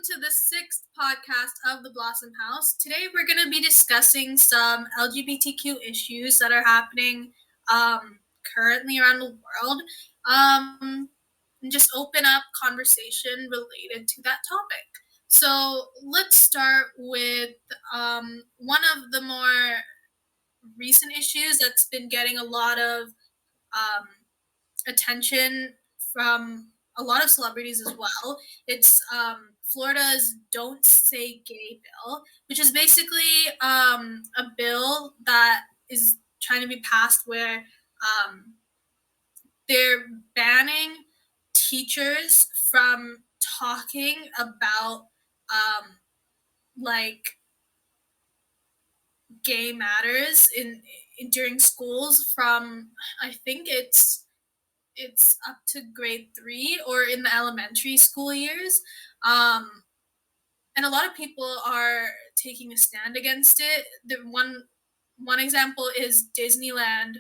to the 6th podcast of the Blossom House. Today we're going to be discussing some LGBTQ issues that are happening currently around the world and just open up conversation related to that topic. So let's start with one of the more recent issues that's been getting a lot of attention from a lot of celebrities as well. It's Florida's Don't Say Gay bill, which is basically a bill that is trying to be passed where they're banning teachers from talking about like gay matters in during schools from I think it's up to grade 3 or in the elementary school years. And a lot of people are taking a stand against it. The one example is Disneyland.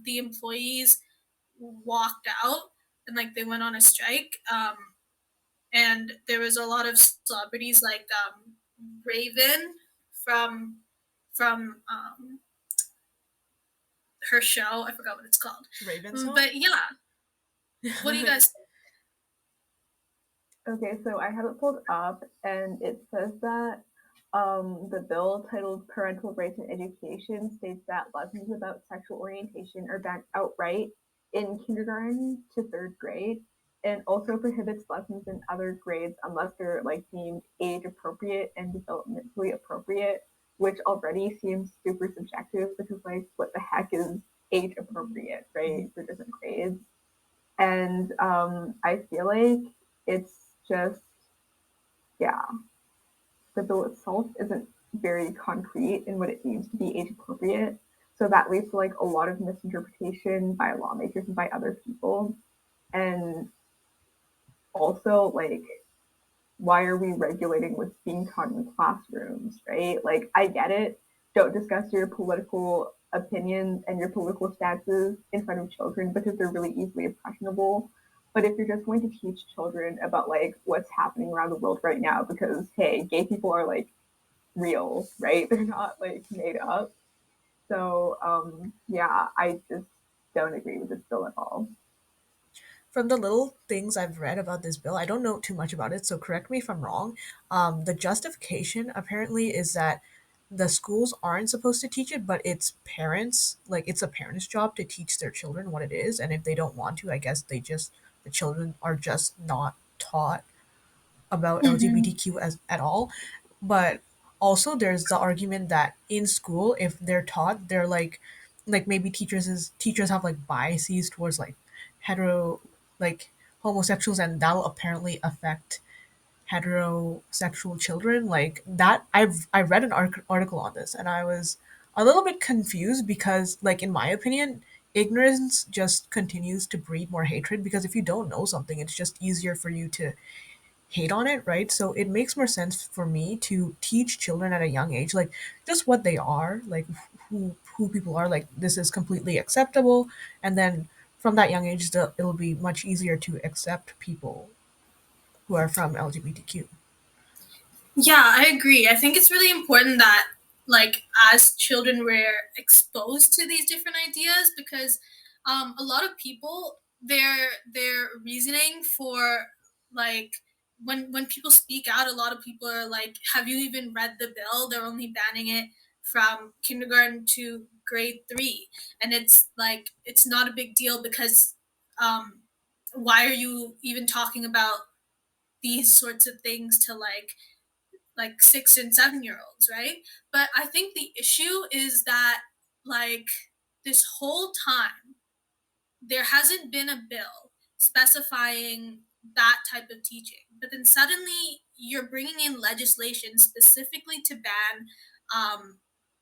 The employees walked out and like they went on a strike. And there was a lot of celebrities like Raven from from her show. I forgot what it's called. Raven's Home? But yeah, what do you guys think? Okay, so I have it pulled up, and it says that the bill titled Parental Rights in Education states that lessons about sexual orientation are banned outright in kindergarten to third grade, and also prohibits lessons in other grades unless they're like deemed age appropriate and developmentally appropriate, which already seems super subjective because like what the heck is age appropriate, right, for different grades? And I feel like it's just, yeah, the bill itself isn't very concrete in what it means to be age appropriate. So that leads to like a lot of misinterpretation by lawmakers and by other people. And also, like, why are we regulating what's being taught in classrooms, right? Like, I get it. Don't discuss your political opinions and your political stances in front of children because they're really easily impressionable. But if you're just going to teach children about like what's happening around the world right now, because hey, gay people are like real, right? They're not like made up. So yeah, I just don't agree with this bill at all. From the little things I've read about this bill, I don't know too much about it, so correct me if I'm wrong. The justification apparently is that the schools aren't supposed to teach it, but it's parents, like it's a parent's job to teach their children what it is, and if they don't want to, I guess the children are just not taught about Mm-hmm. LGBTQ as at all. But also there's the argument that in school, if they're taught, they're like maybe teachers have like biases towards like hetero like homosexuals, and that'll apparently affect heterosexual children like that. I read an article on this, and I was a little bit confused because like in my opinion, ignorance just continues to breed more hatred, because if you don't know something, it's just easier for you to hate on it, right? So it makes more sense for me to teach children at a young age, like just what they are, like who people are, like this is completely acceptable, and then from that young age, it'll be much easier to accept people who are from LGBTQ. Yeah, I agree. I think it's really important that, like, as children, we're exposed to these different ideas because a lot of people, their reasoning for like when people speak out, a lot of people are like, "Have you even read the bill? They're only banning it from kindergarten to grade 3," and it's like it's not a big deal because um, why are you even talking about these sorts of things to like 6 and 7 year olds, right? But I think the issue is that like this whole time there hasn't been a bill specifying that type of teaching, but then suddenly you're bringing in legislation specifically to ban um,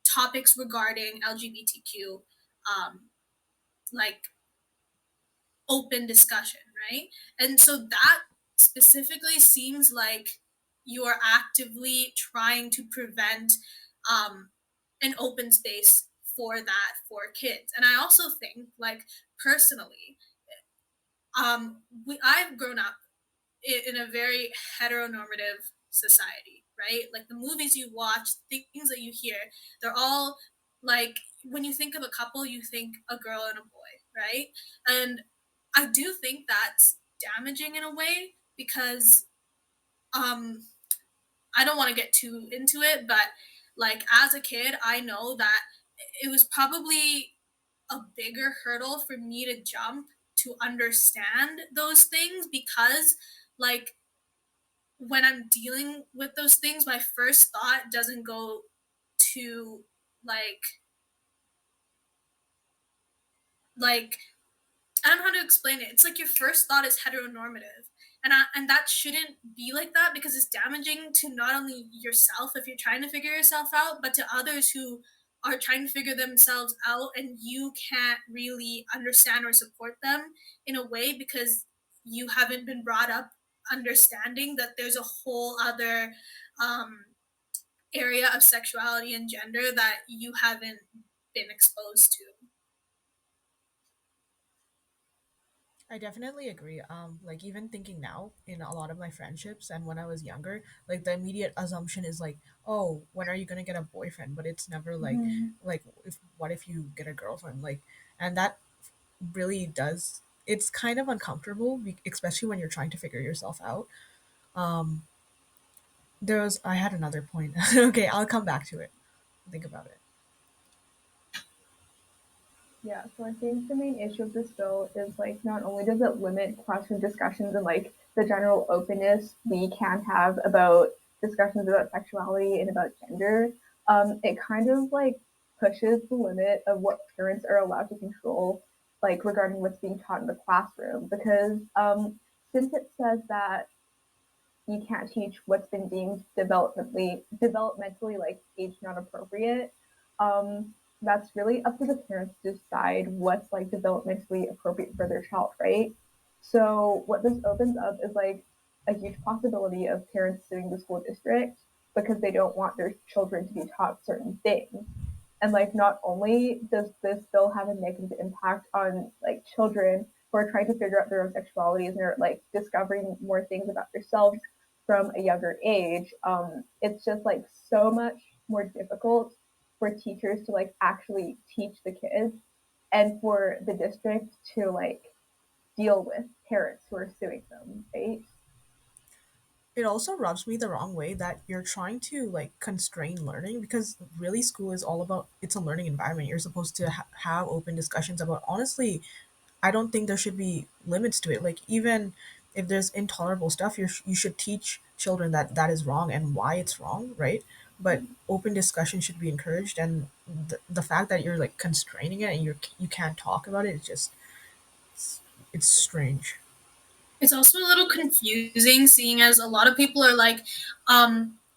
topics regarding LGBTQ, um, like open discussion, right? And so that specifically seems like you are actively trying to prevent um, an open space for that for kids. And I also think, like personally, I've grown up in a very heteronormative society, right? Like the movies you watch, things that you hear, they're all like when you think of a couple, you think a girl and a boy, right? And I do think that's damaging in a way because um I don't want to get too into it, but like as a kid, I know that it was probably a bigger hurdle for me to jump to understand those things because like when I'm dealing with those things, my first thought doesn't go to like like I don't know how to explain it. It's like your first thought is heteronormative, and that shouldn't be like that because it's damaging to not only yourself if you're trying to figure yourself out, but to others who are trying to figure themselves out, and you can't really understand or support them in a way because you haven't been brought up understanding that there's a whole other um, area of sexuality and gender that you haven't been exposed to. I definitely agree. Like even thinking now in a lot of my friendships and when I was younger, like the immediate assumption is like, oh, when are you gonna get a boyfriend? But it's never Mhm. like if what if you get a girlfriend? Like, and that really does. It's kind of uncomfortable, especially when you're trying to figure yourself out. Um, I had another point. Okay, I'll come back to it. Think about it. Yeah, so I think the main issue of this bill is like not only does it limit classroom discussions and like the general openness we can have about discussions about sexuality and about gender, it kind of like pushes the limit of what parents are allowed to control, like regarding what's being taught in the classroom. Because since it says that you can't teach what's been deemed developmentally like age not appropriate. That's really up to the parents to decide what's like developmentally appropriate for their child, right? So what this opens up is like a huge possibility of parents suing the school district because they don't want their children to be taught certain things. And like not only does this bill have a negative impact on like children who are trying to figure out their own sexualities and are like discovering more things about themselves from a younger age, it's just like so much more difficult for teachers to like actually teach the kids and for the district to like deal with parents who are suing them, right? It also rubs me the wrong way that you're trying to like constrain learning because really school is all about it's a learning environment. You're supposed to have open discussions about honestly I don't think there should be limits to it. Like even if there's intolerable stuff, you should teach children that that is wrong and why it's wrong, right? But open discussion should be encouraged, and the fact that you're like constraining it and you can't talk about it, it's, it's strange. It's also a little confusing seeing as a lot of people are like,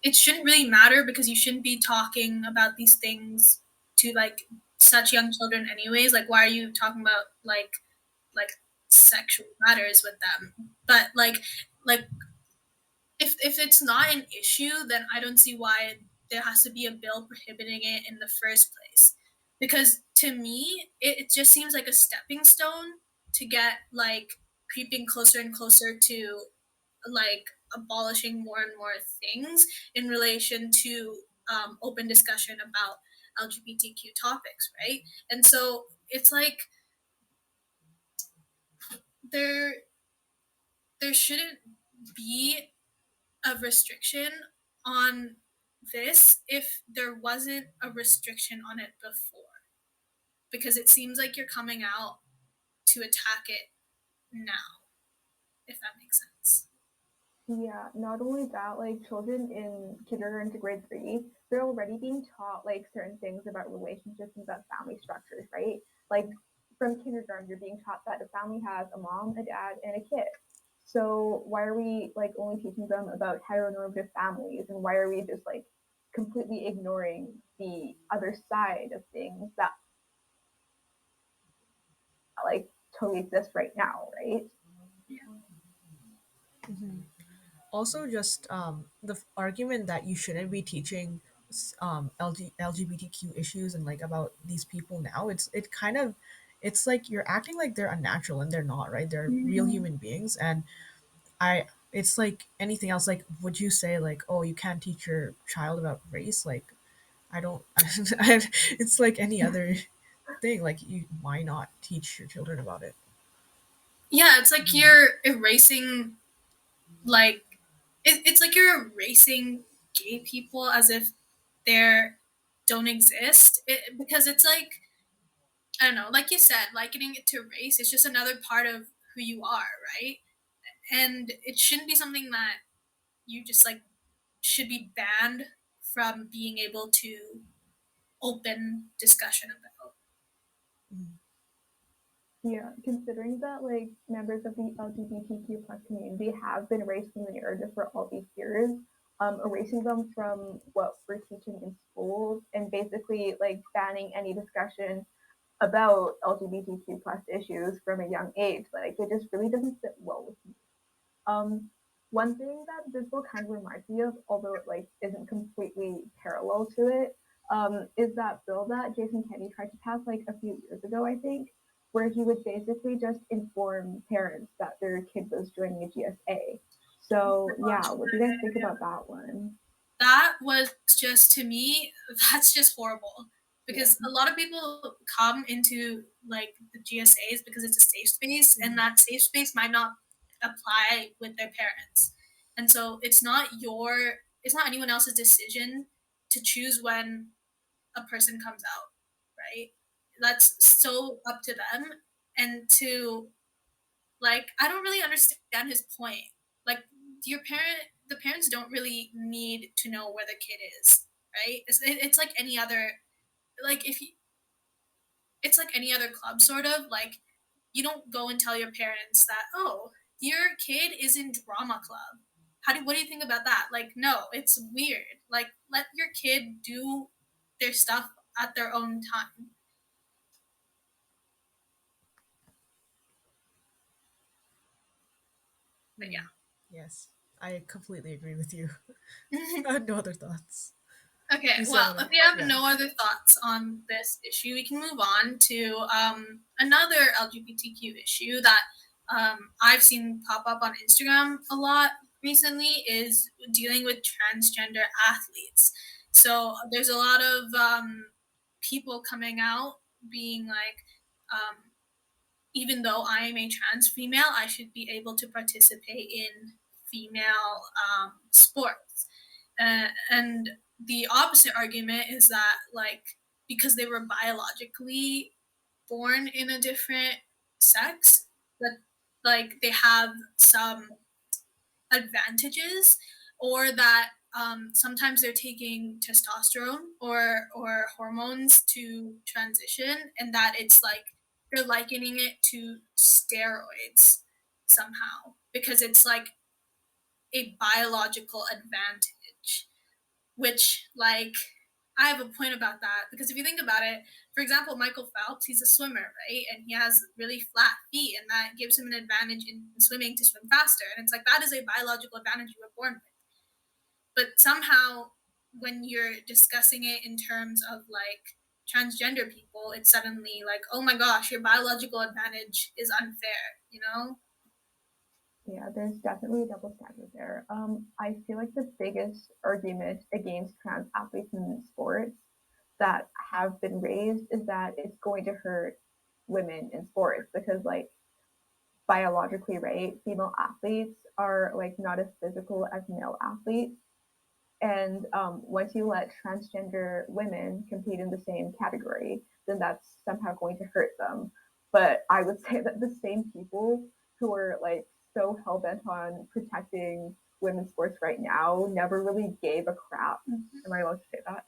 it shouldn't really matter because you shouldn't be talking about these things to like such young children anyways. Like why are you talking about like sexual matters with them? But like if it's not an issue, then I don't see why there has to be a bill prohibiting it in the first place. Because to me, it just seems like a stepping stone to get like creeping closer and closer to like abolishing more and more things in relation to open discussion about LGBTQ topics, right? And so it's like there there shouldn't be a restriction on this if there wasn't a restriction on it before because it seems like you're coming out to attack it now, if that makes sense. Yeah, not only that, like children in kindergarten to grade three, they're already being taught like certain things about relationships and about family structures, right? Like from kindergarten, you're being taught that a family has a mom, a dad, and a kid. So why are we like only teaching them about heteronormative families, and why are we just like completely ignoring the other side of things that like totally exist right now, right? Also, just argument that you shouldn't be teaching LGBTQ issues and like about these people now. It kind of it's like you're acting like they're unnatural and they're not, right? They're real Mm-hmm. human beings, and I It's like anything else. Like, would you say like, oh, you can't teach your child about race? Like, I don't. It's like any other thing. Like, you why not teach your children about it? Yeah, it's like you're erasing, like, it's like you're erasing gay people as if they don't exist. Because it's like, I don't know, like you said, likening it to race is just another part of who you are, right? And it shouldn't be something that you just like should be banned from being able to open discussion about. Mm. Yeah, considering that like members of the LGBTQ plus community have been erased from the narrative for all these years, erasing them from what we're teaching in schools and basically like banning any discussion about LGBTQ plus issues from a young age, like it just really doesn't sit well with me. Um, one thing that this book kind of reminds me of, although it like isn't completely parallel to it, is that bill that Jason Kenney tried to pass like a few years ago, I think, where he would basically just inform parents that their kid was joining a GSA. So yeah, what do you guys think about that one? That was just, to me, that's just horrible, Yeah. because a lot of people come into like the GSAs because it's a safe space, and Mm. that safe space might not apply with their parents. And so it's not anyone else's decision to choose when a person comes out, right? That's so up to them. And to, like, I don't really understand his point. Like, the parents don't really need to know where the kid is, right? It's like any other, like if you, it's like any other club, sort of. Like, you don't go and tell your parents that, oh, your kid is in drama club. What do you think about that? Like, no, it's weird. Like, let your kid do their stuff at their own time. But Mm. Yes, I completely agree with you. yeah. I had no other thoughts. Okay, You said well, what? if we have Yeah. no other thoughts on this issue, we can move on to another LGBTQ issue that I've seen pop up on Instagram a lot recently, is dealing with transgender athletes. So there's a lot of people coming out being like, um, even though I am a trans female, I should be able to participate in female sports. And the opposite argument is that, like, because they were biologically born in a different sex, that like they have some advantages, or that sometimes they're taking testosterone or hormones to transition, and that it's like they're likening it to steroids somehow, because it's like a biological advantage, which, like, I have a point about that, because if you think about it, for example, Michael Phelps, he's a swimmer, right? And he has really flat feet, and that gives him an advantage in swimming to swim faster. And it's like that is a biological advantage you were born with. But somehow, when you're discussing it in terms of like transgender people, it's suddenly like, oh my gosh, your biological advantage is unfair, you know? Yeah, there's definitely a double standard there. I feel like the biggest argument against trans athletes in sports that have been raised is that it's going to hurt women in sports because, like, biologically, right, female athletes are like not as physical as male athletes. And once you let transgender women compete in the same category, then that's somehow going to hurt them. But I would say that the same people who are like so hell bent on protecting women's sports right now never really gave a crap. Am I allowed to say that?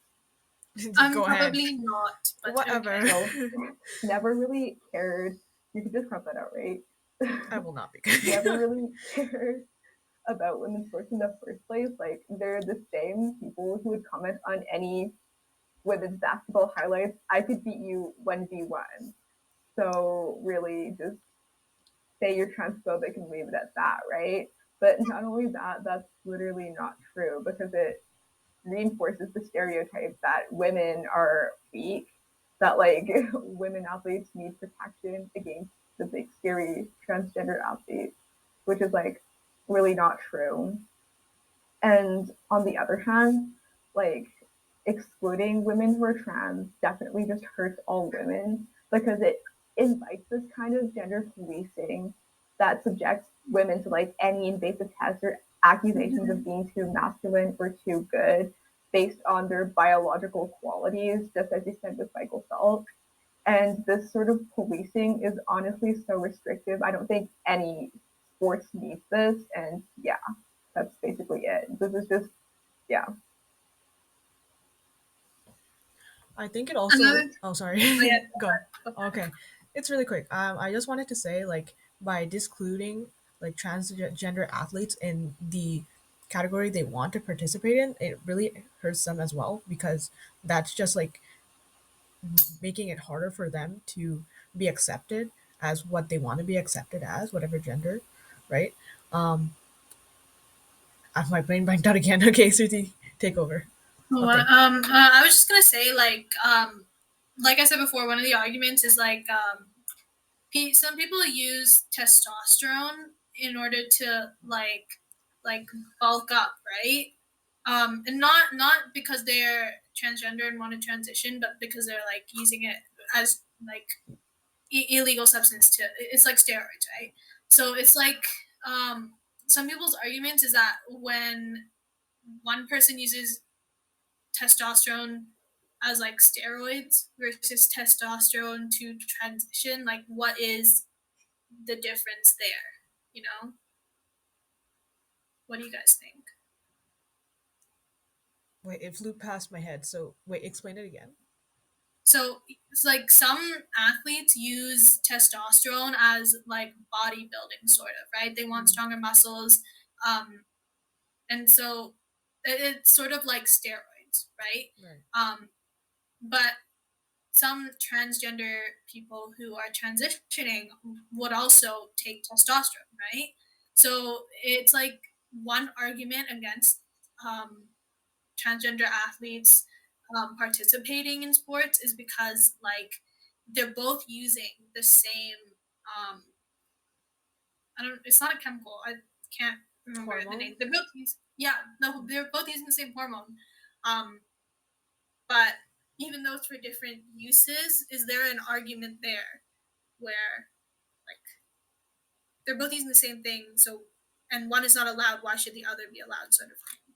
Go ahead. Probably not, but Whatever. okay. Well, never really cared. You could just crop that out, right? I will not be. Never really cared about women's sports in the first place. Like they're the same people who would comment on any women's basketball highlights. I could beat you 1v1. So really just say you're transphobic and leave it at that, right? But not only that, that's literally not true because it reinforces the stereotype that women are weak, that like women athletes need protection against the big scary transgender athletes, which is like really not true. And on the other hand, like excluding women who are trans definitely just hurts all women because it invites this kind of gender policing that subjects women to like any invasive tests or accusations of Mhm. being too masculine or too good based on their biological qualities, just as you said with Michael Phelps. And this sort of policing is honestly so restrictive. I don't think any sports needs this. And yeah, that's basically it. This is just, yeah. I think it also. Another, Oh, sorry. oh yeah, Go. go ahead. Okay, it's really quick. I just wanted to say, like, by discluding like transgender athletes in the category they want to participate in, it really hurts them as well because that's just like making it harder for them to be accepted as what they want to be accepted as, whatever gender, right? Um, my brain blanked out again. Okay, Suti, take over. Oh, Okay. I was just gonna say, like I said before, one of the arguments is like, some people use testosterone in order to like bulk up, right? And not because they're transgender and want to transition, but because they're like using it as like illegal substance to. It's like steroids, right? So it's like, um, some people's arguments is that when one person uses testosterone as like steroids versus testosterone to transition, like what is the difference there? You know, what do you guys think? Wait, it flew past my head. So wait, explain it again. So it's like some athletes use testosterone as like bodybuilding, sort of, right? They want Mm, stronger muscles, um, and so it's sort of like steroids, right? right. But some transgender people who are transitioning would also take testosterone, right? So it's like one argument against, um, transgender athletes, participating in sports is because like they're both using the same, um, I don't, it's not a chemical, I can't remember the Hormone. name. They're both using, yeah, no, they're both using the same hormone, um, but even though it's for different uses, is there an argument there where like they're both using the same thing, so and one is not allowed, why should the other be allowed, sort of thing?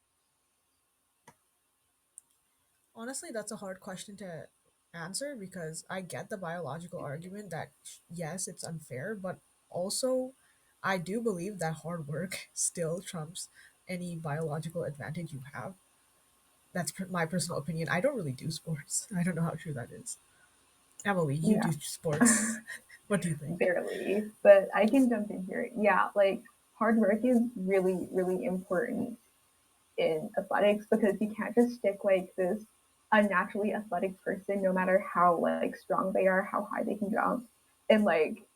Honestly, that's a hard question to answer because I get the biological argument that yes, it's unfair, but also I do believe that hard work still trumps any biological advantage you have. That's my personal opinion. I don't really do sports. I don't know how true that is. Emily, you Yeah. do sports. What do you think? Barely, but I can jump in here. Yeah, like hard work is really, really important in athletics because you can't just stick like this unnaturally athletic person, no matter how like strong they are, how high they can jump, and like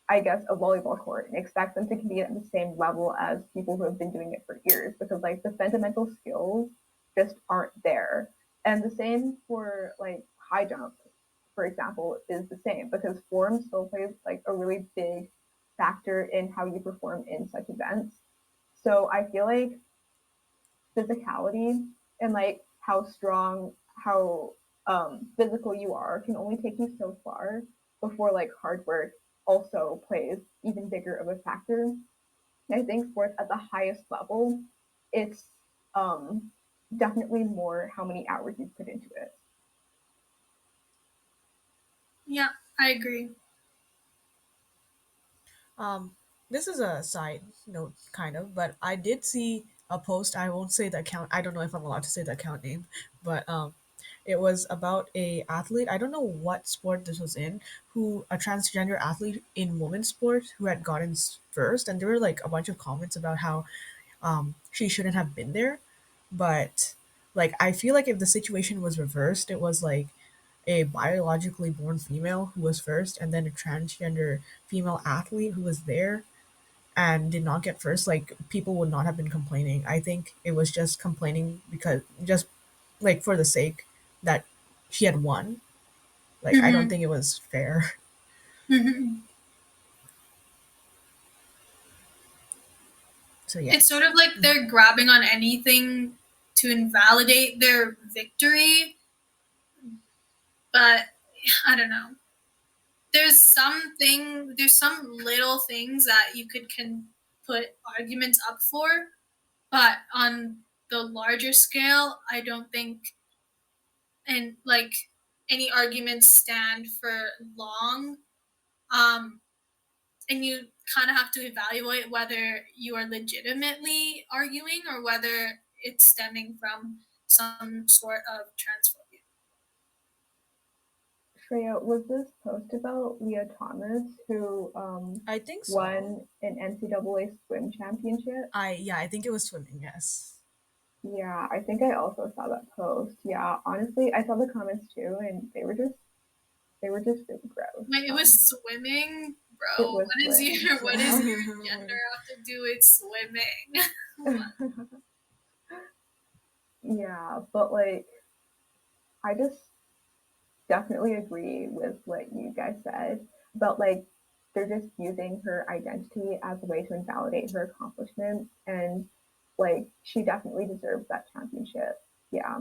I guess a volleyball court and expect them to compete at the same level as people who have been doing it for years because like the fundamental skills just aren't there. And the same for like high jump, for example, is the same because form still plays like a really big factor in how you perform in such events. So I feel like physicality and like how strong, how physical you are can only take you so far before like hard work also plays even bigger of a factor. And I think sports at the highest level, it's um, definitely more how many hours you put into it. Yeah, I agree. Um, this is a side note, kind of, but I did see a post. I won't say the account. I don't know if I'm allowed to say the account name, but it was about a athlete. I don't know what sport this was in. Who a transgender athlete in women's sport who had gotten first, and there were like a bunch of comments about how she shouldn't have been there. But like, I feel like if the situation was reversed, it was like a biologically born female who was first, and then a transgender female athlete who was there and did not get first, like people would not have been complaining. I think it was just complaining because just like for the sake that she had won. Like I don't Mm-hmm. think it was fair. Mm-hmm. So It's sort yes. of like they're grabbing on anything to invalidate their victory, but I don't know. There's some little things that you can put arguments up for, but on the larger scale, I don't think and like any arguments stand for long. Um, and you kind of have to evaluate whether you are legitimately arguing or whether it's stemming from some sort of transphobia. Shreya, was this post about Leah Thomas who I think so. won an NCAA swim championship? I think it was swimming, yes. Yeah, I think I also saw that post. Yeah, honestly, I saw the comments too, and they were just really gross. Like it was swimming, It bro. was swim, What is yeah. your gender have to do with swimming? Yeah, but like I just definitely agree with what you guys said about like they're just using her identity as a way to invalidate her accomplishments, and like she definitely deserves that championship. Yeah.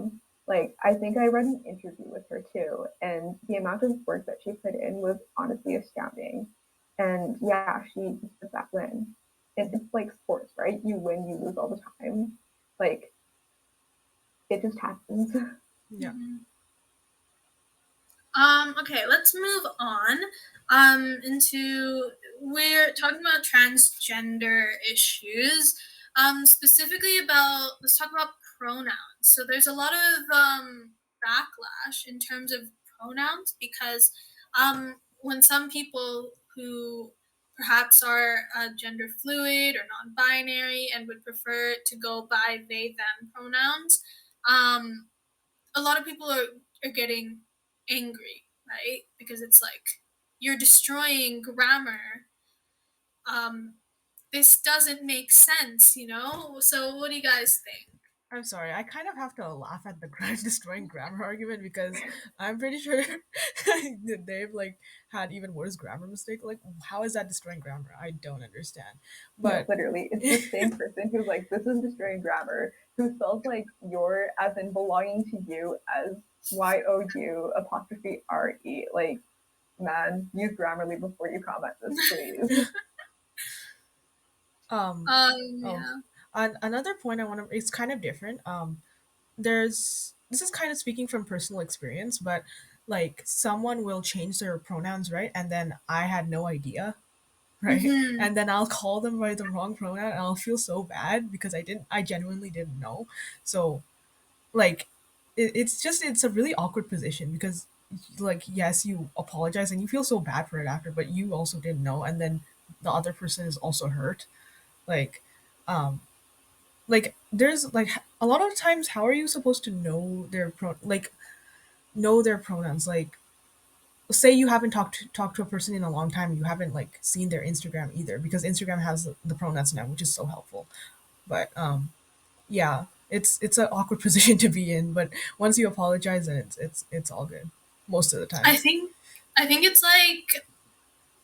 Like I think I read an interview with her too, and the amount of work that she put in was honestly astounding. And yeah, she deserves that win. And it's like sports, right? You win, you lose all the time. Like it just happens. Yeah. Mhm. Okay, let's move on. Into we're talking about transgender issues. Specifically about let's talk about pronouns. So there's a lot of backlash in terms of pronouns because when some people who perhaps are gender fluid or non-binary and would prefer to go by they them pronouns, um, a lot of people are getting angry, right? Because it's like you're destroying grammar. Um, this doesn't make sense, you know. So what do you guys think? I'm sorry. I kind of have to laugh at the destroying grammar argument because I'm pretty sure that they've like had even worse grammar mistake. Like, how is that destroying grammar? I don't understand. No, But literally, it's the same person who's like, this is destroying grammar, who spells like your as in belonging to you as YOU apostrophe RE. Like, man, use Grammarly before you comment this, please. um, oh, Yeah. another point I want to. It's kind of different. There's this is kind of speaking from personal experience, but like someone will change their pronouns, right? And then I had no idea, right? Mm-hmm. And then I'll call them by the wrong pronoun and I'll feel so bad because I genuinely didn't know. So like it's a really awkward position because like yes you apologize and you feel so bad for it after, but you also didn't know, and then the other person is also hurt. Like um like there's like a lot of times how are you supposed to know know their pronouns? Like say you haven't talked to a person in a long time, you haven't like seen their Instagram either because Instagram has the pronouns now, which is so helpful. But yeah, it's an awkward position to be in, but once you apologize, then it's all good most of the I times. think I think it's like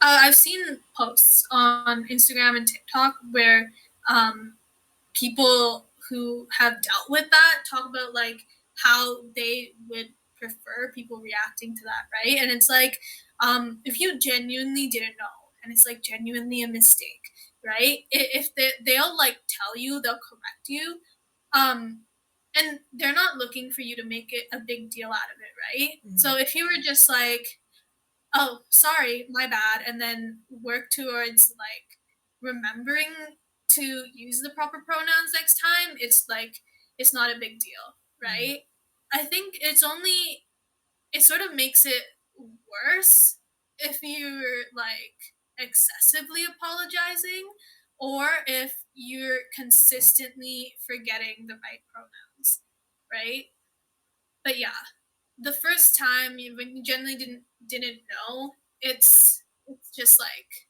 I've seen posts on Instagram and TikTok where um, people who have dealt with that talk about like how they would prefer people reacting to that, right? And it's like if you genuinely didn't know and it's like genuinely a mistake, right? If they'll like tell you, they'll correct you, um and they're not looking for you to make it a big deal out of it, right? Mhm. So if you were just like, oh, sorry, my bad, and then work towards like remembering to use the proper pronouns next time, it's like it's not a big deal, Mhm. right? I think it sort of makes it worse if you're like excessively apologizing or if you're consistently forgetting the right pronouns, right? But yeah, the first time when you generally didn't know, it's just like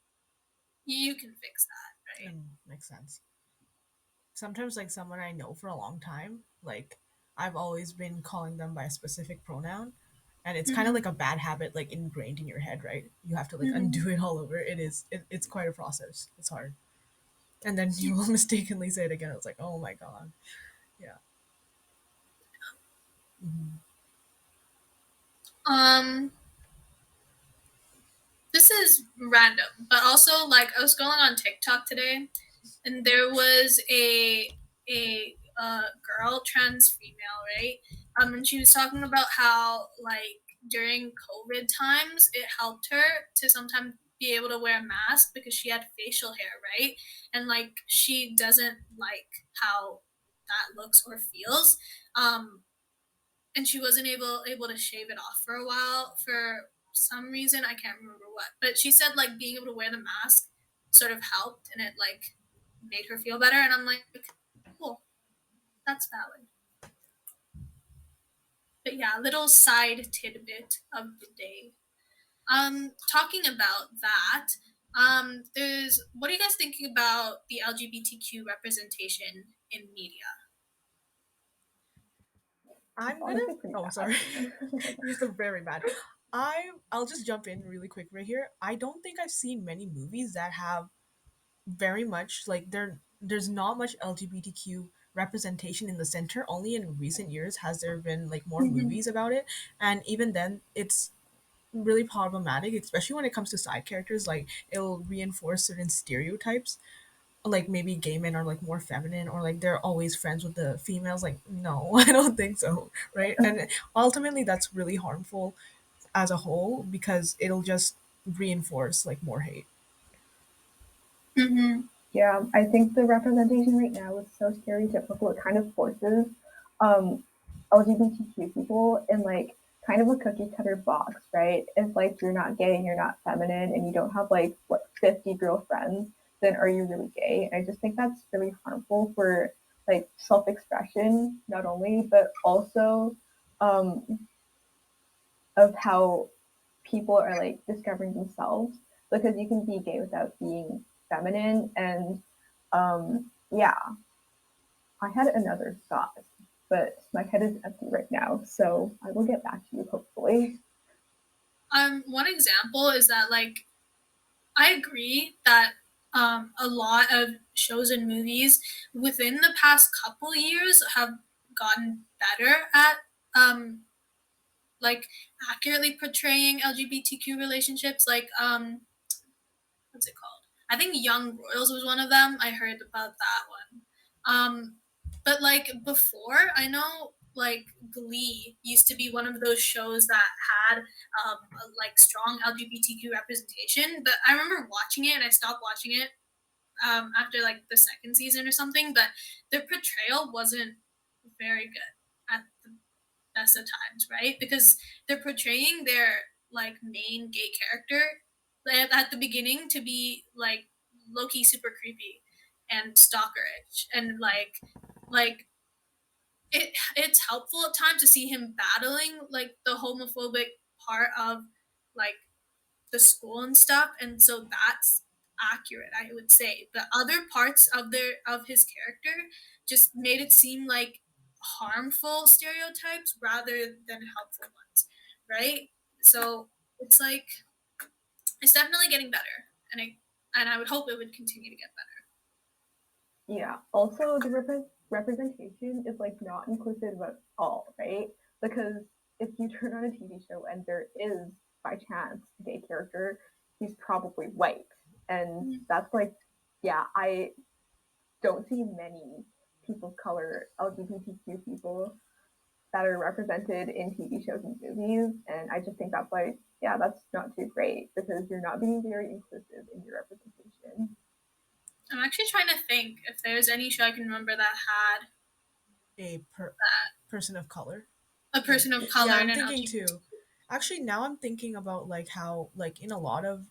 you can fix that, right? Makes sense. Sometimes like someone I know for a long time, like I've always been calling them by a specific pronoun, and it's kind of like Mm-hmm. a bad habit like ingrained in your head, right? You have to like Mm-hmm. undo it all over. It's quite a process. It's hard. and then you will mistakenly say it again. It's like, oh my god, yeah. Hmm. Um, this is random, but also like I was going on TikTok today, and there was a girl, trans female, right? And she was talking about how like during COVID times, it helped her to sometimes be able to wear a mask because she had facial hair, right? And like she doesn't like how that looks or feels. Um, and she wasn't able to shave it off for a while for some reason. I can't remember what, but she said like being able to wear the mask sort of helped, and it like made her feel better. And I'm like, cool, that's valid. But yeah, little side tidbit of the day. Talking about that, there's what are you guys thinking about the LGBTQ representation in media? It's I'm gonna. honestly pretty Oh, bad. sorry. It's very bad. I'll just jump in really quick right here. I don't think I've seen many movies that have very much like there's not much LGBTQ representation in the center. Only in recent years has there been like more Mm-hmm. movies about it, and even then it's really problematic, especially when it comes to side characters. Like it'll reinforce certain stereotypes, like maybe gay men are like more feminine, or like they're always friends with the females. Like no, I don't think so, right? And ultimately that's really harmful as a whole because it'll just reinforce like more hate. Mm-hmm. Yeah, I think the representation right now is so stereotypical. It kind of forces um, LGBTQ people in like kind of a cookie cutter box, right? If like you're not gay and you're not feminine and you don't have like what 50 girlfriends, then are you really gay? And I just think that's really harmful for like self expression, not only but also um, of how people are like discovering themselves because you can be gay without being feminine and yeah, I had another thought, but my head is empty right now, so I will get back to you hopefully. One example is that like I agree that a lot of shows and movies within the past couple years have gotten better at um, like accurately portraying LGBTQ relationships. Like what's it called? I think Young Royals was one of them. I heard about that one. But like before, I know like Glee used to be one of those shows that had like strong LGBTQ representation. But I remember watching it and I stopped watching it after like the second season or something. But the portrayal wasn't very good at the best of times, right? Because they're portraying their like main gay character at the beginning to be like low-key super creepy and stalkerish and like it's helpful at times to see him battling like the homophobic part of like the school and stuff, and so that's accurate, I would say. But other parts of his character just made it seem like harmful stereotypes rather than helpful ones, right? So it's like it's definitely getting better, and I would hope it would continue to get better. Yeah. Also, the representation is like not inclusive at all, right? Because if you turn on a TV show and there is by chance a gay character, he's probably white, and that's like, yeah, I don't see many people of color, LGBTQ people that are represented in TV shows and movies. And I just think that's like, yeah, that's not too great because you're not being very inclusive in your representation. I'm actually trying to think if there's any show I can remember that had A person of color. a Right. person of Yeah, color in I'm an thinking LGBT. too. Actually, now I'm thinking about like how like in a lot of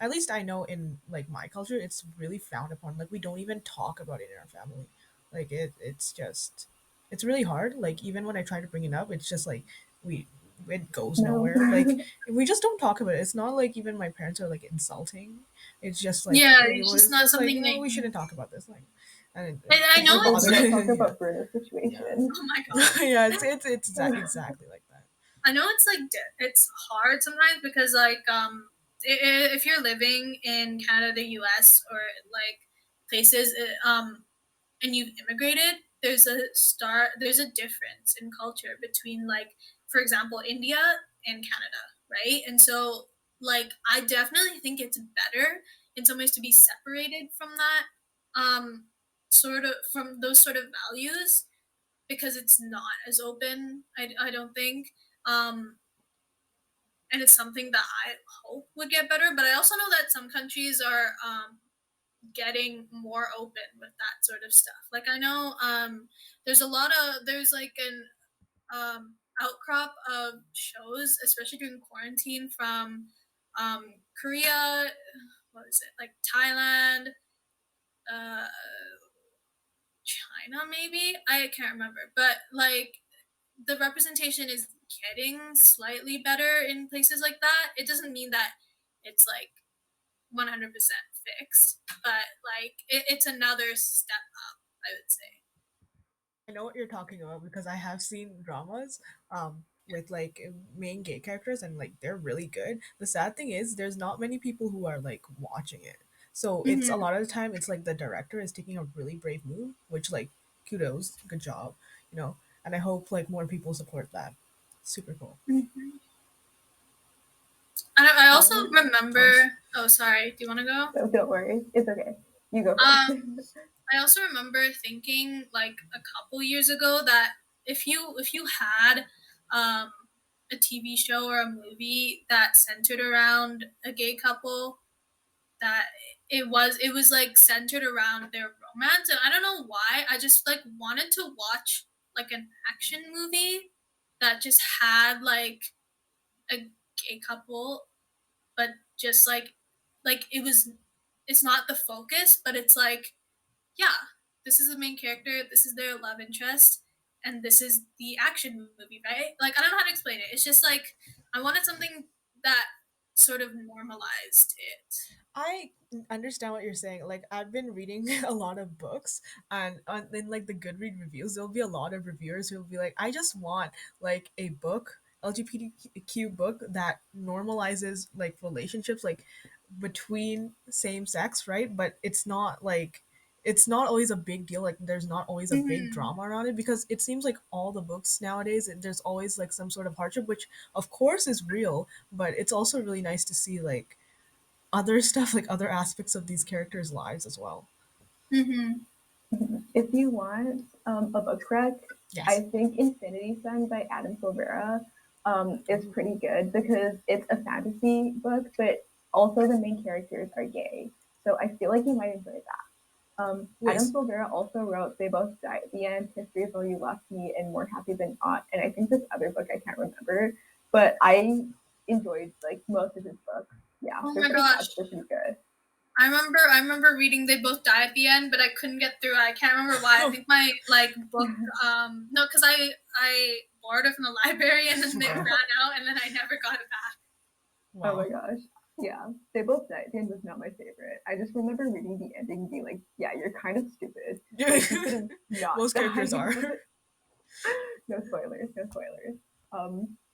at least I know in like my culture it's really frowned upon. Like we don't even talk about it in our family. Like it's just it's really hard. Like even when I try to bring it up, it's just like we it goes No. nowhere. Like we just don't talk about it. It's not like even my parents are like insulting. It's just like Yeah, it's just it's not just like something that we you. shouldn't talk about this. Like and I it's know just Or it's don't like, talk bothering. Yeah. about Bruno's Yeah. situation. oh my god. Yeah, exactly like that. I know it's like it's hard sometimes because like if you're living in Canada, the U.S., or like places, and you've immigrated, there's a difference in culture between, like, for example, India and Canada, right? And so, like, I definitely think it's better in some ways to be separated from that, sort of from those sort of values, because it's not as open. I don't think, um, and it's something that I hope would get better. But I also know that some countries are, getting more open with that sort of stuff. Like, I know, there's like an, outcrop of shows, especially during quarantine, from, Korea, what is it, like Thailand, uh, China, maybe, I can't remember, but like the representation is getting slightly better in places like that. It doesn't mean that it's like 100% fixed, but like it's another step up, I would say. I know what you're talking about because I have seen dramas with like main gay characters and like they're really good. The sad thing is there's not many people who are like watching it. So it's a Mm-hmm. lot of the time it's like the director is taking a really brave move, which like kudos, good job, you know. And I hope like more people support that. Super cool. Mm-hmm. I also Um, Oh, remember. Oh, sorry. Do you want to go? so don't worry, it's okay. You go first. Um, I also remember thinking like a couple years ago that if you had, um, a TV show or a movie that centered around a gay couple, that it was like centered around their romance, and I don't know why, I just like wanted to watch like an action movie that just had like a gay couple, but just like it's not the focus, but it's like, yeah, this is the main character, this is their love interest, and this is the action movie, right? Like, I don't know how to explain it. It's just like I wanted something that sort of normalized it. I understand what you're saying. Like I've been reading a lot of books, and in like the Goodread reviews, there'll be a lot of reviewers who'll be like, "I just want like a book, LGBTQ book that normalizes like relationships like between same sex, right? But it's not always a big deal. Like there's not always a big Mm-hmm. drama around it because it seems like all the books nowadays, there's always like some sort of hardship, which of course is real, but it's also really nice to see like other stuff, like other aspects of these characters' lives as well. Mm-hmm. If you want a book rec, I Yes. think Infinity Sun by Adam Silvera is pretty good because it's a fantasy book, but also the main characters are gay. So I feel like you might enjoy that. Adam Wait, Silvera also wrote They Both Die at the End, History is All You Left Me, and More Happy Than Not. And I think this other book I can't remember, but I enjoyed like most of his books. Yeah, Oh they're my pretty gosh. fast, they're pretty good. I remember reading They Both Die at the End, but I couldn't get through it. I can't remember why. I think my like book, no, because I borrowed it from the library and then it wow, ran out and then I never got it back. Oh wow. my gosh. Yeah. They both died. The end was not my favorite. I just remember reading the ending and being like, yeah, you're kind of stupid. Like you could have not Most characters died. are. But no spoilers, no spoilers.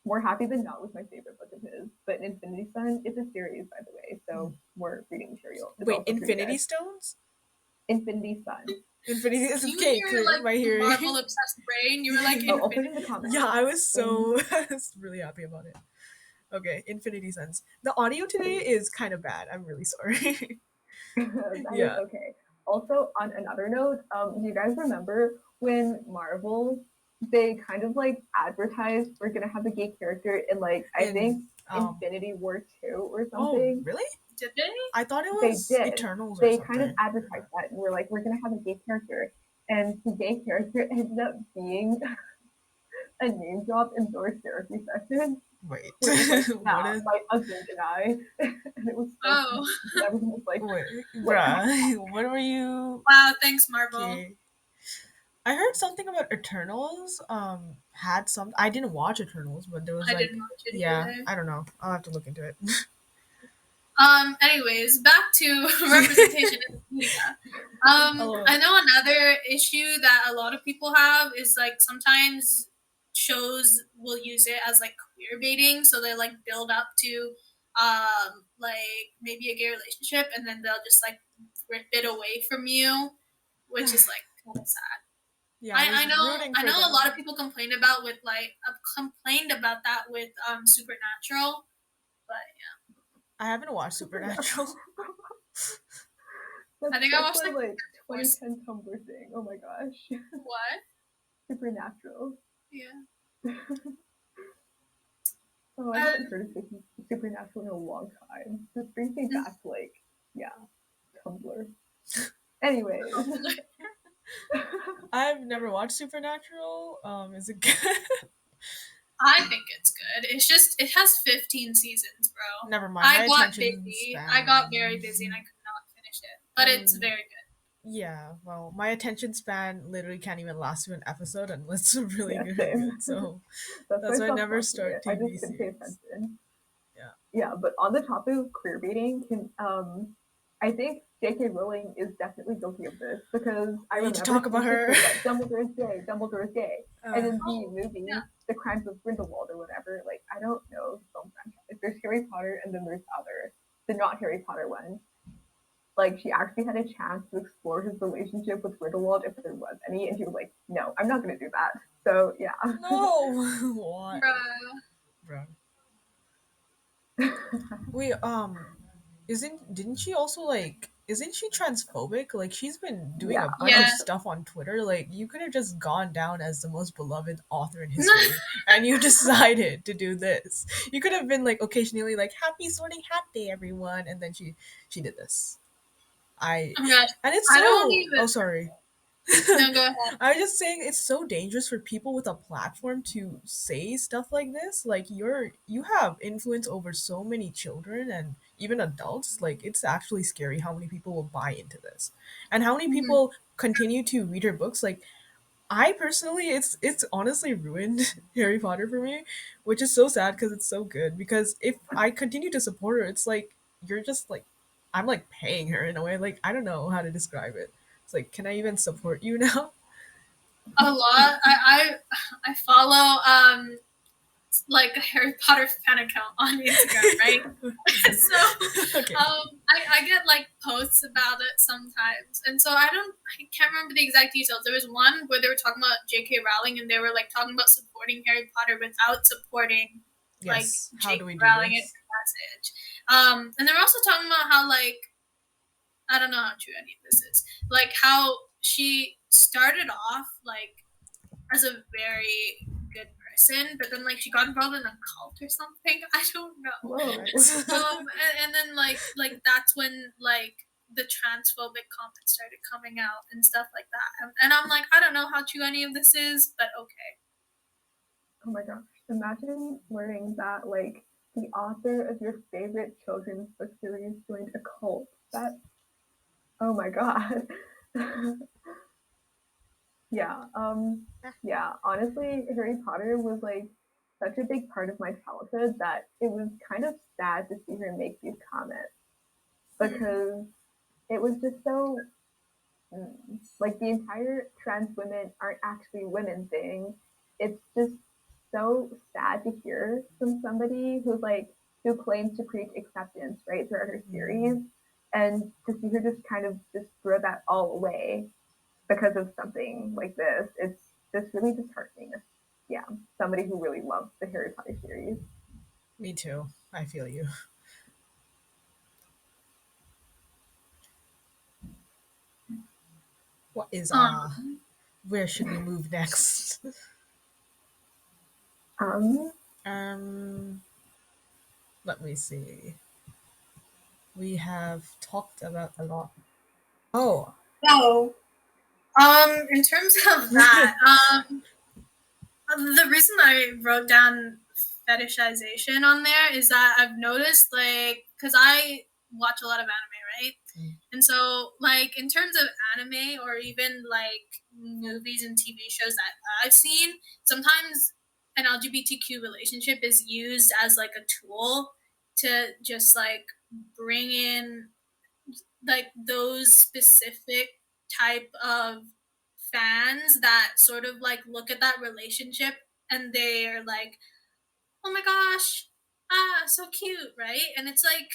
More Happy Than Not was my favorite book of his. But Infinity Sun is a series, by the way, so more reading material. It's Wait, also pretty Infinity good. Stones? Infinity Sun. Infinity is You and okay, your clear like my Marvel hearing. obsessed brain, you were like Oh, I'll put it Infinity. in the Yeah, comments. I was In so I was really happy about it. Okay, Infinity Sense. The audio today is kind of bad. I'm really sorry. that is Yeah. okay. Also, on another note, do you guys remember when Marvel they kind of like advertised we're gonna have a gay character in like I In think Infinity War 2 or oh, something? really? Did they? I thought it They was did. Eternals or They kind of something. advertised that and we're like we're gonna have a gay character, and the gay character ended up being a name drop in Thor's therapy session Wait. where it was like, yeah, What is my husband and I, and it was so Oh, funny. And everyone was like, wait, what happened? bruh, what were you wow, thanks Marvel. okay? I heard something about Eternals. Had some. I didn't watch Eternals, but there was I didn't like, watch it yeah, either. I don't know. I'll have to look into it. Anyways, back to representation in media. I Oh, know another issue that a lot of people have is like sometimes shows will use it as like queer baiting, so they like build up to like maybe a gay relationship, and then they'll just like rip it away from you, which is like kind of sad. Yeah, I I was know rooting I for know a them. lot of people complained about with like complained about that with Supernatural, but yeah, I haven't watched Supernatural. Supernatural. That's I think I such watched a like like four. 2010 Tumblr thing. Oh my gosh. What? Supernatural. Yeah. Oh, I Uh, haven't heard of Supernatural in a long time. This brings me back to like, yeah, Tumblr. Anyways, I've never watched Supernatural. Is it good? I think it's good. It's just it has 15 seasons, bro. Never mind. I My got attention busy. I got very busy and I span. could not finish it. But it's I'm very good. Yeah, well, my attention span literally can't even last to an episode unless it's really yeah, good. same. So That's why that's I why I stopped never watching start it. I TV just couldn't pay series. attention. Yeah, Yeah, but on the topic of queer baiting, can I think J.K. Rowling is definitely guilty of this because I we need to remember talk about seeing her her. tweet like Dumbledore is gay, Dumbledore is gay, and in the Oh, yeah. movie The Crimes of Grindelwald or whatever, like I don't know the film franchise. There's Harry Potter and then there's the not Harry Potter one. Like she actually had a chance to explore his relationship with Grindelwald if there was any, and she was like, "No, I'm not going to do that." So yeah, No, what, Bruh. bro? Wait, isn't didn't she also like? Isn't she transphobic? Like she's been doing yeah. a bunch of Yeah. stuff on Twitter. Like you could have just gone down as the most beloved author in history, and you decided to do this. You could have been like occasionally like "Happy Sorting Hat Day, everyone," and then she did this. I Oh my gosh. and it's I don't so even. oh sorry. No, go ahead. I'm just saying it's so dangerous for people with a platform to say stuff like this. Like you have influence over so many children and even adults. Like it's actually scary how many people will buy into this. And how many Mhm. people continue to read her books. Like I personally it's honestly ruined Harry Potter for me, which is so sad because it's so good. Because if I continue to support her, it's like you're just like I'm like paying her in a way. Like I don't know how to describe it. It's like can I even support you now? A lot. I follow like a Harry Potter fan account on Instagram, right? So Okay. I get like posts about it sometimes, and so I can't remember the exact details. There was one where they were talking about J.K. Rowling, and they were like talking about supporting Harry Potter without supporting like Yes. How J.K. do we do Rowling and this? her message. And they were also talking about how like I don't know how true any of this is, like how she started off like as a very good person, but then like she got involved in a cult or something. I don't know. Whoa. What? And then like that's when like the transphobic comments started coming out and stuff like that. And I'm like, I don't know how true any of this is, but okay. Oh my gosh. Imagine learning that like the author of your favorite children's book series joined a cult. That oh my god. yeah. Yeah, honestly, Harry Potter was like such a big part of my childhood that it was kind of sad to see her make these comments Hmm. because it was just so like the entire trans women aren't actually women thing. It's just so sad to hear from somebody who's like who claims to preach acceptance right throughout her series, and to see her just kind of just throw that all away because of something like this. It's just really disheartening. Yeah, somebody who really loves the Harry Potter series. Me too. I feel you. What is Um, where should we move next? Um, um let me see. We have talked about a lot. Oh. so, in terms of that, the reason I wrote down fetishization on there is that I've noticed, like, because I watch a lot of anime, right? And so, like, in terms of anime or even like movies and TV shows that I've seen, sometimes an LGBTQ relationship is used as like a tool to just like bring in like those specific type of fans that sort of like look at that relationship and they're like, oh my gosh, so cute, right? And it's like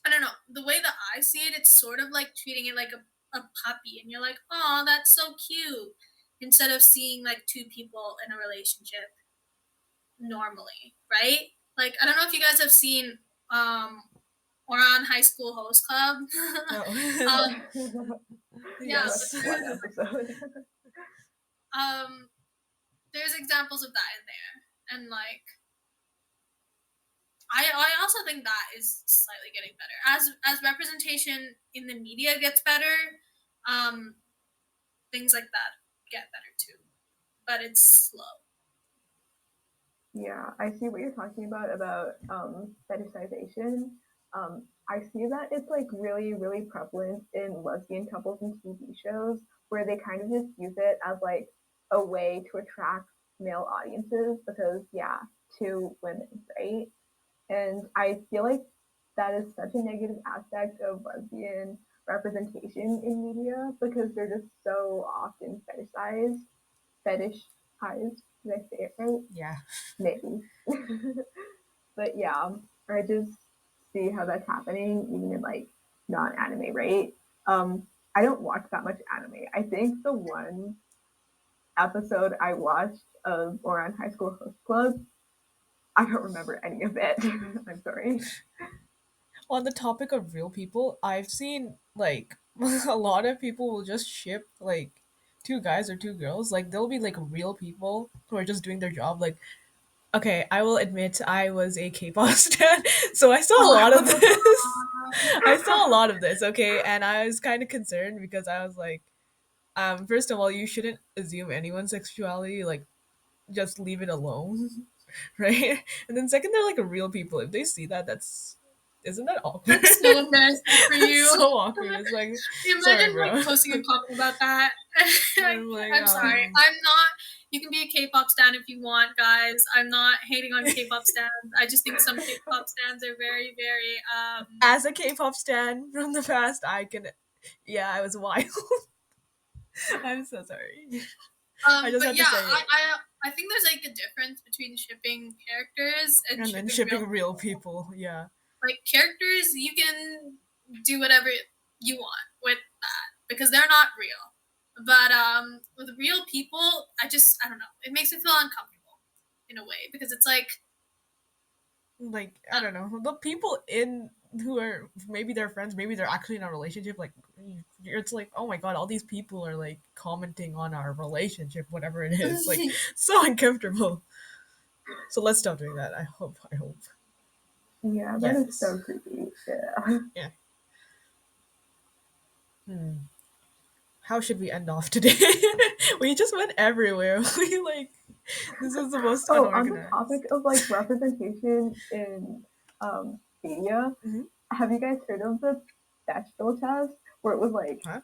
I don't know, the way that I see it, it's sort of like treating it like a puppy, and you're like, oh, that's so cute, instead of seeing like two people in a relationship normally, right? Like, I don't know if you guys have seen or on High School Host Club. Oh. um, yeah, Yeah, but that's Yes. one episode. um, there's examples of that in there, and like I also think that is slightly getting better as representation in the media gets better. Um, things like that get better too, but it's slow. Yeah, I see what you're talking about fetishization. I see that it's like really, really prevalent in lesbian couples and TV shows where they kind of just use it as like a way to attract male audiences because yeah, two women, right? And I feel like that is such a negative aspect of lesbian representation in media because they're just so often fetishized. Did I say it right? Yeah. Maybe. But yeah, I just see how that's happening even in like non-anime, right? I don't watch that much anime. I think the one episode I watched of Oran High School Host Club, I don't remember any of it. I'm sorry. On the topic of real people, I've seen like a lot of people will just ship like two guys or two girls. Like they'll be like real people who are just doing their job. Like, okay, I will admit I was a K-pop stan, so I saw a lot of this. I saw a lot of this, okay, and I was kind of concerned because I was like, first of all, you shouldn't assume anyone's sexuality. Like, just leave it alone, right? And then second, they're like real people. If they see that, that's isn't that awkward? That's so embarrassing for It's you. so awkward. It's like, sorry, Imagine like bro. posting a couple about that. Like, I'm like, I'm sorry. I'm not. You can be a K-pop stan if you want, guys. I'm not hating on K-pop stans. I just think some K-pop stans are very, very. as a K-pop stan from the past, I can, yeah, I was wild. I'm so sorry. I just But had to yeah, say it. I think there's like a difference between shipping characters and And then shipping real shipping real people. people, yeah. Like characters, you can do whatever you want with that because they're not real. But with real people, I don't know. It makes me feel uncomfortable in a way because it's like Like, I I don't know, the people in who are maybe they're friends, maybe they're actually in a relationship. Like, it's like, oh my god, all these people are like commenting on our relationship, whatever it don't is. Like, know. so uncomfortable. So let's stop doing that. I hope. I hope. Yeah, that is Yes. so creepy. Yeah. Yeah. Hmm. How should we end off today? We just went everywhere. We like this is the most Oh, on the topic unorganized. of like representation in media, Hmm. have you guys heard of the Bechdel test, where it was like, Huh?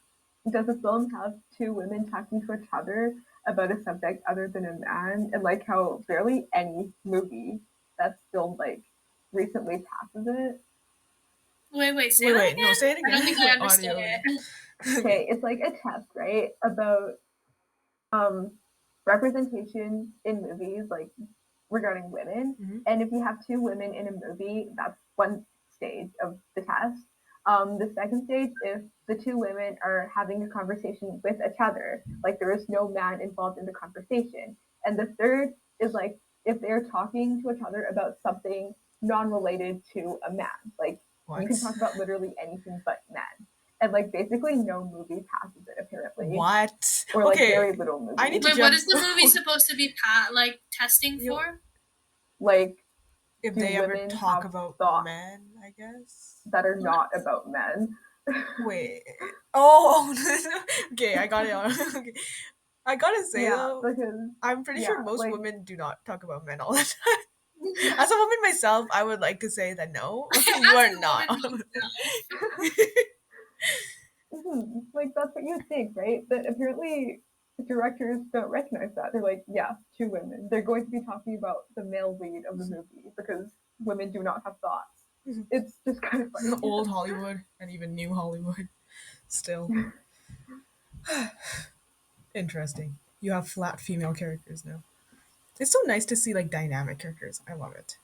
does a film have two women talking to each other about a subject other than a man, and like how barely any movie that's filmed like recently passes it? Wait, say Wait, that wait. No, again. say it I don't again. think I understood Audio. it. Okay. Okay, it's like a test, right, about um, representation in movies, like regarding women. Hmm. And if you have two women in a movie, that's one stage of the test. The second stage, if the two women are having a conversation with each other, like there is no man involved in the conversation. And the third is like if they're talking to each other about something non related to a man. Like you can What? talk about literally anything but men. And like basically no movie passes it apparently, What? or like Okay, very little I need movies. to Wait, what jump. is the movie supposed to be like testing You for? Like, if do they ever women talk have about thoughts men, I guess. that are What? not about men? Wait. Oh. Okay, I got it. Okay. I gotta say Yeah, though, because I'm pretty sure yeah, most like women do not talk about men all the time. As a woman myself, I would like to say that no, you As are a not. woman myself. like that's what you would think, right? But apparently directors don't recognize that. They're like, yeah, two women. They're going to be talking about the male lead of the movie because women do not have thoughts. It's just kind of funny. Old Hollywood and even new Hollywood. Still interesting. You have flat female characters now. It's so nice to see like dynamic characters. I love it.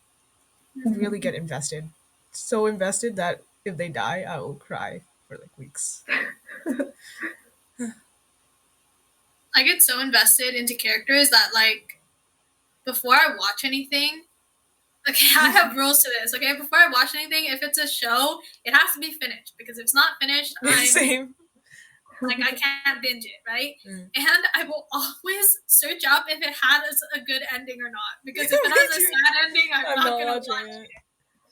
Really get invested. So invested that If they die, I will cry for like weeks. I get so invested into characters that like before I watch anything, okay, I have rules to this. Okay, before I watch anything, if it's a show, it has to be finished because if it's not finished, I'm Same. like I can't binge it, right? Mm. And I will always search up if it has a good ending or not because if it Me has a too. sad ending, I'm I'm not not gonna watching watch it. it.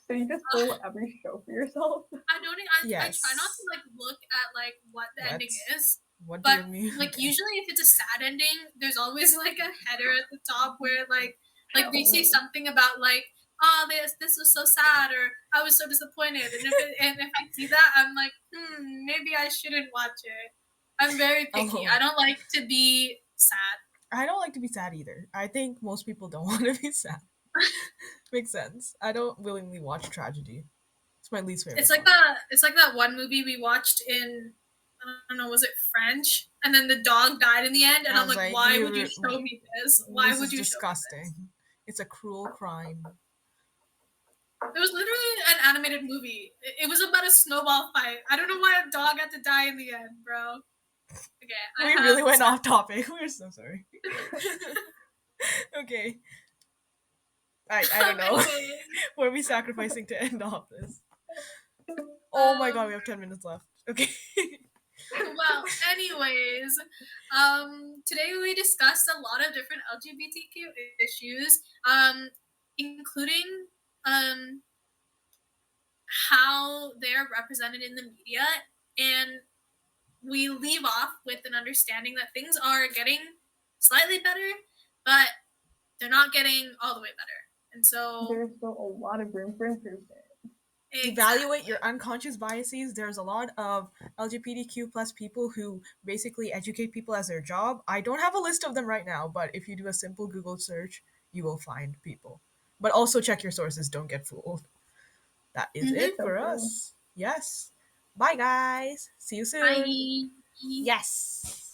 So you just Uh, spoil every show for yourself? I don't. I try not to Yes. like look at like what the ending What? is, What do but you mean? like Okay. usually if it's a sad ending, there's always like a header at the top where like they say Oh, something about like oh this was so sad or I was so disappointed and if I see that I'm like maybe I shouldn't watch it. I'm very picky. I Oh, don't like to be sad. I don't like to be sad either. I think most people don't want to be sad. Makes sense. I don't willingly watch tragedy. It's my least favorite genre. It's like that one movie we watched in I don't know was it French and then the dog died in the end and I I'm was like like, why would you show me this? Why this would is you show me this? disgusting. It's a cruel crime. It was literally an animated movie. It was about a snowball fight. I don't know why a dog had to die in the end, bro. Okay, I We have really went sad. off topic. We're so sorry. Okay. I don't know. Anyway, What are we sacrificing to end off this? Oh my god, we um, have 10 minutes left. Okay. well, anyways, today we discussed a lot of different LGBTQ issues, including um, how they're represented in the media, and we leave off with an understanding that things are getting slightly better, but they're not getting all the way better. And so, there's still a lot of room for improvement. Evaluate exactly. your unconscious biases. There's a lot of LGBTQ plus people who basically educate people as their job. I don't have a list of them right now, but if you do a simple Google search, you will find people. But also check your sources, don't get fooled. That is Mm-hmm. it So for true. us. Yes. Bye, guys. See you soon. Bye. Yes.